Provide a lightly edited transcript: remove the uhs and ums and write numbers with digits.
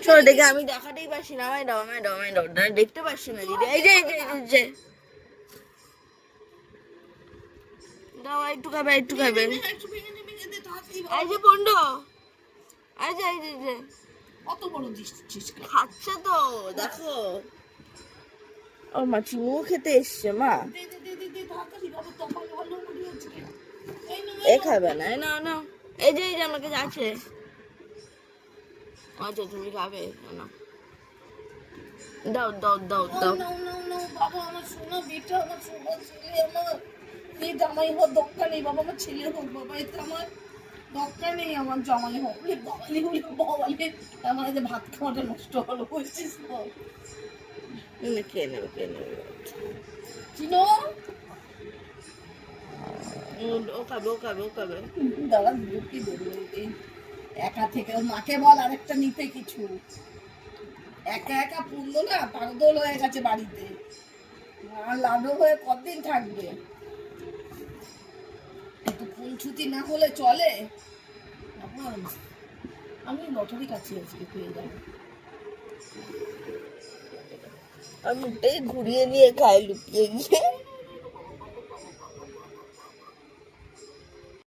ছোট দেখে আমি দেখাতেই পারছি না, আমায় দাও আমায় দাও আমায় দাও, দেখতে পাচ্ছি না দিদি। এই যে এই যে এই যে দাও, একটু খাবে একটু খাবে। এই যে বন্ধু, এই যে এই যে অত বড় দিচ্ছিস খাচ্ছে তো দেখো। ওর মা চিমু খেতে এসছে মা। এ খাবে না, না না। এই যে আমার কাছে আছে। আচ্ছা তুমি খাবে না, দাও দাও দাও দাও। বাবা আমার সোনা বেটা, আমার সোনা ছেলে, আমার এই জামাই হওয়ার দরকার নেই বাবা, আমার ছেলে হোক বাবা, এতে আমার দরকার নেই আমার জামাই হোক। বাবালি হলে বাবালি, আমার যে ভাত খাওয়াটা নষ্ট হলো বুঝছিস তো। খেয়ে চিনো ও খাবে ও খাবে ও খাবে। দাদা কি দেবো একা থেকে, ওর মাকে বল আরেকটা নিতে কিছু। একা একা পুরলো না, পাগল হয়ে গেছে বাড়িতে, আর লাডো হয়ে কতদিন থাকবে? একটু পুনছুতি না হলে চলে। আমি লটারি কাছে আজকে পেয়ে যাবো। আমি ঘুরিয়ে নিয়ে খাই লুকিয়ে গিয়ে।